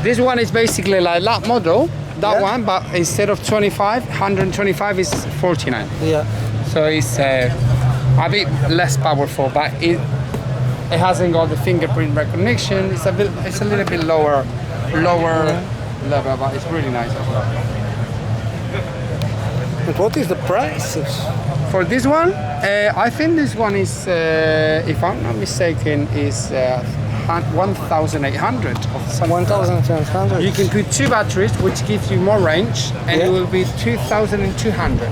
This one is basically like that model, that one, but instead of 125 is 49. Yeah. So it's a bit less powerful, but it hasn't got the fingerprint recognition. It's a little bit lower level, but it's really nice as well. And what is the price? For this one, I think this one is, if I'm not mistaken, is 1,800 of something. 1,800. You can put 2 batteries, which gives you more range, and it will be 2,200.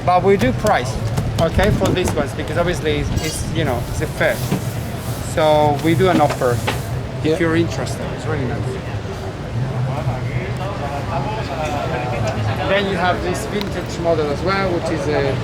But we do price, okay, for these ones because obviously it's it's a fair. So we do an offer if you're interested. It's really nice. Then you have this vintage model as well, which is a